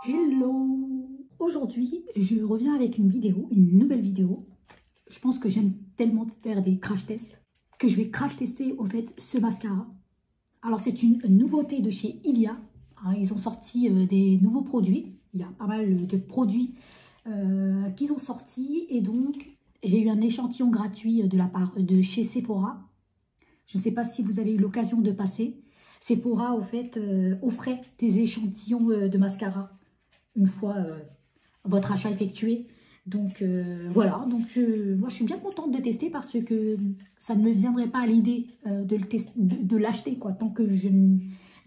Hello! Aujourd'hui, je reviens avec une vidéo, une nouvelle vidéo. Je pense que j'aime tellement faire des crash tests que je vais crash tester au fait ce mascara. Alors c'est une nouveauté de chez Ilia. Ils ont sorti des nouveaux produits. Il y a pas mal de produits qu'ils ont sortis et donc j'ai eu un échantillon gratuit de la part de chez Sephora. Je ne sais pas si vous avez eu l'occasion de passer. Sephora, au fait, offrait des échantillons de mascara une fois votre achat effectué. Donc voilà, donc moi je suis bien contente de tester parce que ça ne me viendrait pas à l'idée de l'acheter quoi, tant que je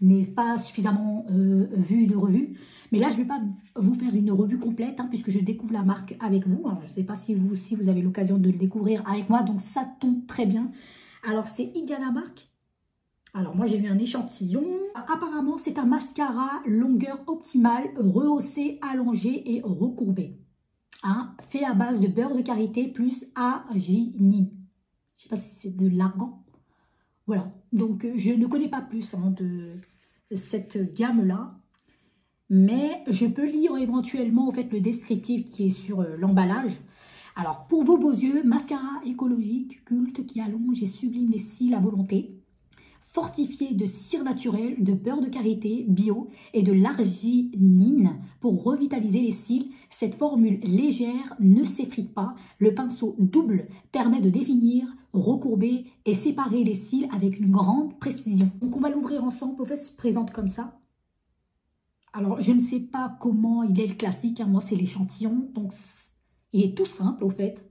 n'ai pas suffisamment vu de revue. Mais là je ne vais pas vous faire une revue complète puisque je découvre la marque avec vous. Alors, je ne sais pas si vous aussi vous avez l'occasion de le découvrir avec moi, donc ça tombe très bien. Alors c'est Ilia la marque. Alors moi j'ai eu un échantillon. Apparemment c'est un mascara longueur optimale, rehaussé, allongé et recourbé. Fait à base de beurre de karité plus arginine. Je ne sais pas si c'est de l'argan. Voilà, donc je ne connais pas plus de cette gamme-là. Mais je peux lire éventuellement en fait, le descriptif qui est sur l'emballage. Alors pour vos beaux yeux, mascara écologique, culte qui allonge et sublime les cils à volonté. Fortifié de cire naturelle, de beurre de karité bio et de l'arginine pour revitaliser les cils. Cette formule légère ne s'effrite pas. Le pinceau double permet de définir, recourber et séparer les cils avec une grande précision. Donc on va l'ouvrir ensemble. En fait, il se présente comme ça. Alors je ne sais pas comment il est le classique. Moi c'est l'échantillon. Donc il est tout simple au fait.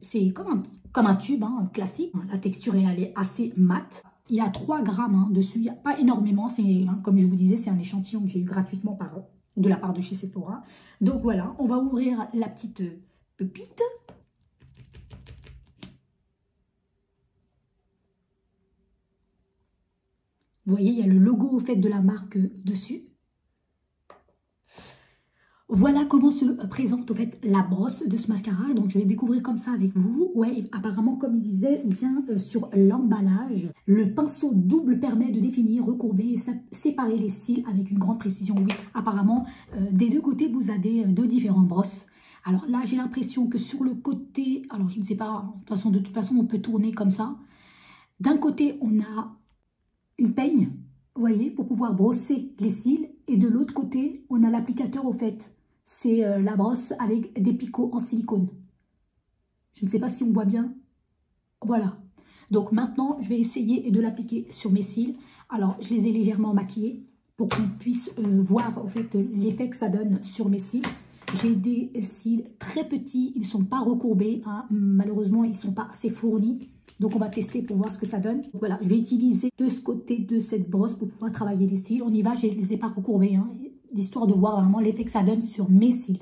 C'est comme un tube classique. La texture elle est assez mate. Il y a 3 grammes dessus, il n'y a pas énormément. Comme je vous disais, c'est un échantillon que j'ai eu gratuitement de la part de chez Sephora. Donc voilà, on va ouvrir la petite pépite. Vous voyez, il y a le logo au fait de la marque dessus. Voilà comment se présente au fait la brosse de ce mascara. Donc je vais découvrir comme ça avec vous. Ouais, apparemment comme il disait bien sur l'emballage, le pinceau double permet de définir, recourber et séparer les cils avec une grande précision. Oui, apparemment des deux côtés vous avez deux différentes brosses. Alors là j'ai l'impression que sur le côté, alors je ne sais pas, de toute façon on peut tourner comme ça. D'un côté on a une peigne, vous voyez, pour pouvoir brosser les cils. Et de l'autre côté on a l'applicateur au fait. C'est la brosse avec des picots en silicone. Je ne sais pas si on voit bien. Voilà. Donc maintenant, je vais essayer de l'appliquer sur mes cils. Alors, je les ai légèrement maquillés pour qu'on puisse voir en fait l'effet que ça donne sur mes cils. J'ai des cils très petits, ils ne sont pas recourbés. Malheureusement, ils ne sont pas assez fournis. Donc, on va tester pour voir ce que ça donne. Donc, voilà, je vais utiliser de ce côté de cette brosse pour pouvoir travailler les cils. On y va, je ne les ai pas recourbés, d'histoire de voir vraiment l'effet que ça donne sur mes cils.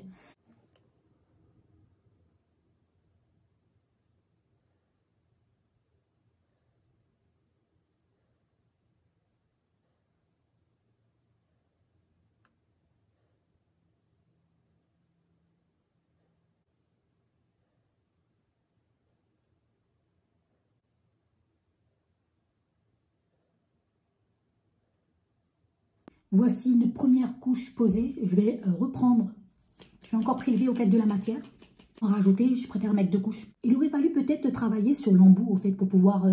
Voici une première couche posée. Je vais reprendre. Je vais encore prélever au fait de la matière. En rajouter, je préfère mettre 2 couches. Il aurait fallu peut-être travailler sur l'embout au fait pour pouvoir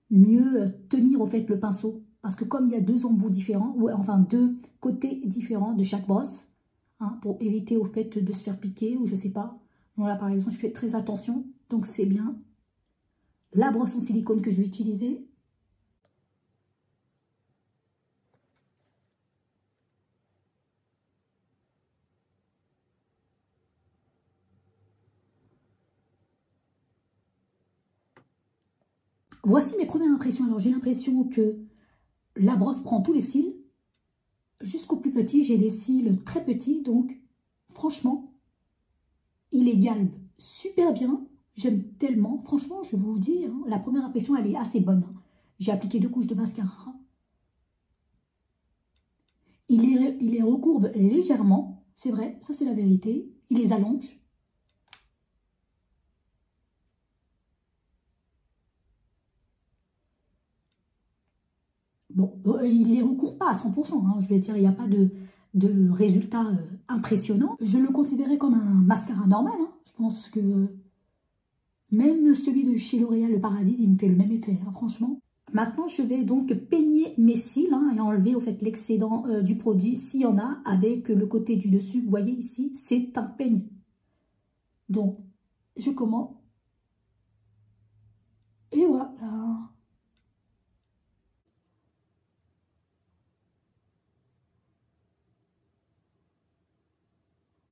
mieux tenir au fait le pinceau. Parce que comme il y a 2 embouts différents, ou enfin 2 côtés différents de chaque brosse, pour éviter au fait de se faire piquer ou je sais pas. Voilà, par exemple, je fais très attention. Donc c'est bien. La brosse en silicone que je vais utiliser. Voici mes premières impressions. Alors, j'ai l'impression que la brosse prend tous les cils. Jusqu'au plus petit, j'ai des cils très petits. Donc, franchement, il égale super bien. J'aime tellement. Franchement, je vous dis, la première impression, elle est assez bonne. J'ai appliqué 2 couches de mascara. Il les recourbe légèrement. C'est vrai, ça c'est la vérité. Il les allonge. Bon, il ne les recourt pas à 100%, je vais dire, il n'y a pas de résultats impressionnants. Je le considérais comme un mascara normal. Hein. Je pense que même celui de chez L'Oréal, le Paradis, il me fait le même effet, hein, franchement. Maintenant, je vais donc peigner mes cils hein, et enlever au fait l'excédent du produit, s'il y en a, avec le côté du dessus. Vous voyez ici, c'est un peigne. Donc, je commence. Et voilà.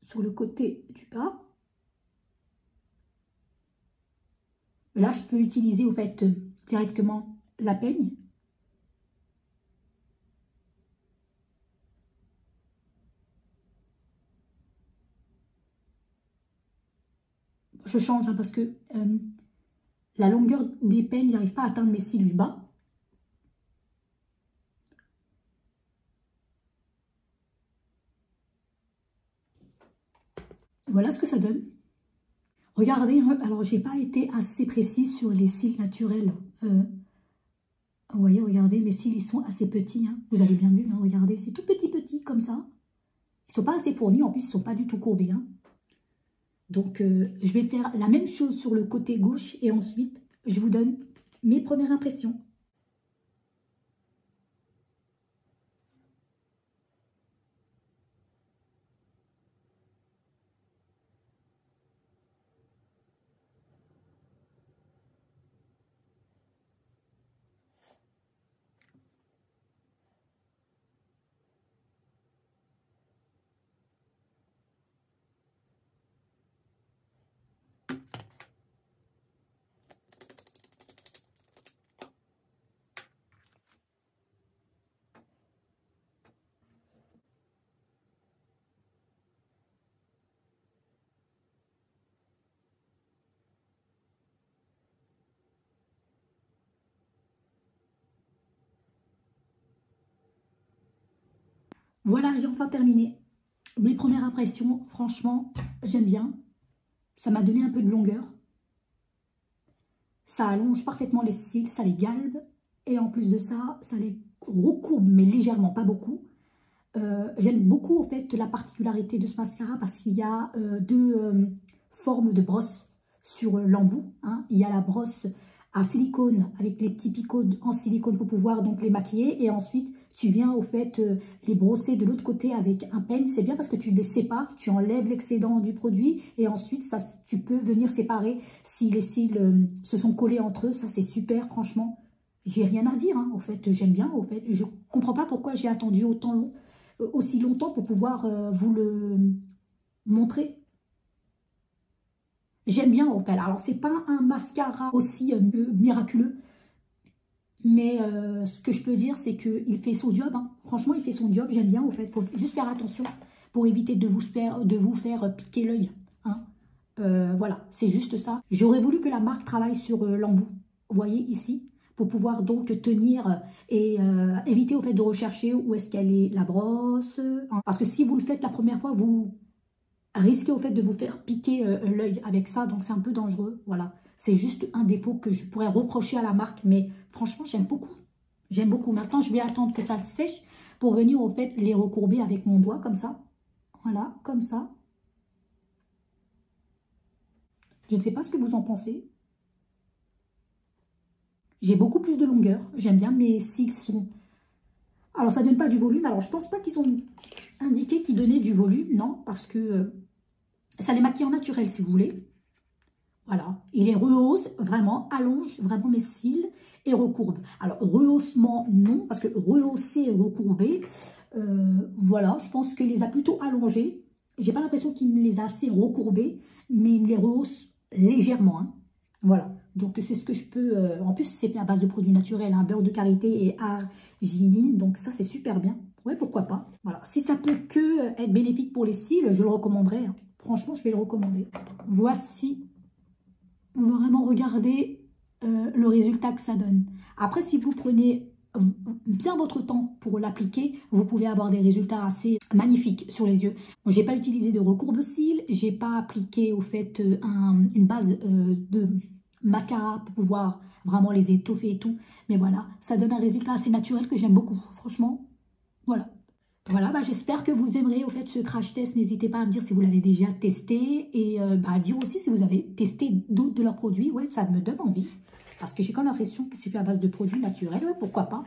Sur le côté du bas. Là, je peux utiliser au fait directement la peigne. Je change hein, parce que la longueur des peignes, j'arrive pas à atteindre mes cils du bas. Voilà ce que ça donne. Regardez, hein, alors j'ai pas été assez précise sur les cils naturels. Vous voyez, regardez, mes cils, ils sont assez petits. Hein. Vous avez bien vu, hein, regardez, c'est tout petit comme ça. Ils sont pas assez fournis, en plus, ils sont pas du tout courbés. Hein. Donc, je vais faire la même chose sur le côté gauche et ensuite, je vous donne mes premières impressions. Voilà, j'ai enfin terminé. Mes premières impressions, franchement, j'aime bien. Ça m'a donné un peu de longueur. Ça allonge parfaitement les cils, ça les galbe. Et en plus de ça, ça les recourbe, mais légèrement, pas beaucoup. J'aime beaucoup, en fait, la particularité de ce mascara parce qu'il y a deux formes de brosse sur l'embout. Hein. Il y a la brosse à silicone avec les petits picots en silicone pour pouvoir donc les maquiller. Et ensuite, tu viens au fait les brosser de l'autre côté avec un peigne. C'est bien parce que tu les sépares, tu enlèves l'excédent du produit et ensuite ça, tu peux venir séparer si les cils se sont collés entre eux. Ça, c'est super, franchement. J'ai rien à dire, hein. Au fait, j'aime bien. Au fait, je comprends pas pourquoi j'ai attendu aussi longtemps pour pouvoir vous le montrer. J'aime bien au fait. Alors, c'est pas un mascara aussi miraculeux. Mais ce que je peux dire, c'est qu'il fait son job. Hein. Franchement, il fait son job. J'aime bien, au fait. Il faut juste faire attention pour éviter de vous faire piquer l'œil. Hein. Voilà, c'est juste ça. J'aurais voulu que la marque travaille sur l'embout. Vous voyez ici, pour pouvoir donc tenir et éviter au fait de rechercher où est-ce qu'elle est la brosse. Hein. Parce que si vous le faites la première fois, vous risquez au fait de vous faire piquer l'œil avec ça. Donc, c'est un peu dangereux. Voilà. C'est juste un défaut que je pourrais reprocher à la marque. Mais franchement, j'aime beaucoup. J'aime beaucoup. Maintenant, je vais attendre que ça sèche pour venir au fait les recourber avec mon doigt comme ça. Voilà, comme ça. Je ne sais pas ce que vous en pensez. J'ai beaucoup plus de longueur. J'aime bien mes cils sont... Alors, ça ne donne pas du volume. Alors, je ne pense pas qu'ils ont indiqué qu'ils donnaient du volume. Non, parce que ça les maquille en naturel, si vous voulez. Voilà, il les rehausse vraiment, allonge vraiment mes cils et recourbe. Alors, rehaussement, non, parce que rehausser et recourber, voilà, je pense qu'il les a plutôt allongés. J'ai pas l'impression qu'il me les a assez recourbés, mais il me les rehausse légèrement. Hein. Voilà, donc c'est ce que je peux... en plus, c'est à base de produits naturels, hein, beurre de karité et arginine, donc ça, c'est super bien. Ouais, pourquoi pas. Voilà, si ça peut que être bénéfique pour les cils, je le recommanderais. Hein. Franchement, je vais le recommander. Voici... On va vraiment regarder le résultat que ça donne. Après, si vous prenez bien votre temps pour l'appliquer, vous pouvez avoir des résultats assez magnifiques sur les yeux. Je n'ai pas utilisé de recourbe-cils, je n'ai pas appliqué au fait une base de mascara pour pouvoir vraiment les étoffer et tout. Mais voilà, ça donne un résultat assez naturel que j'aime beaucoup. Franchement, voilà. Voilà, j'espère que vous aimerez au fait ce crash test. N'hésitez pas à me dire si vous l'avez déjà testé et à dire aussi si vous avez testé d'autres de leurs produits. Ouais, ça me donne envie parce que j'ai quand même l'impression que c'est fait à base de produits naturels. Ouais, pourquoi pas?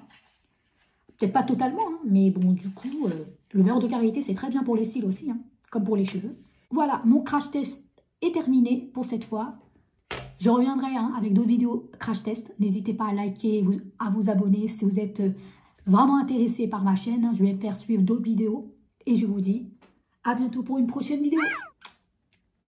Peut-être pas totalement, hein, mais bon, du coup, le beurre de karité, c'est très bien pour les cils aussi, hein, comme pour les cheveux. Voilà, mon crash test est terminé pour cette fois. Je reviendrai avec d'autres vidéos crash test. N'hésitez pas à liker, à vous abonner si vous êtes vraiment intéressé par ma chaîne. Je vais faire suivre d'autres vidéos. Et je vous dis à bientôt pour une prochaine vidéo.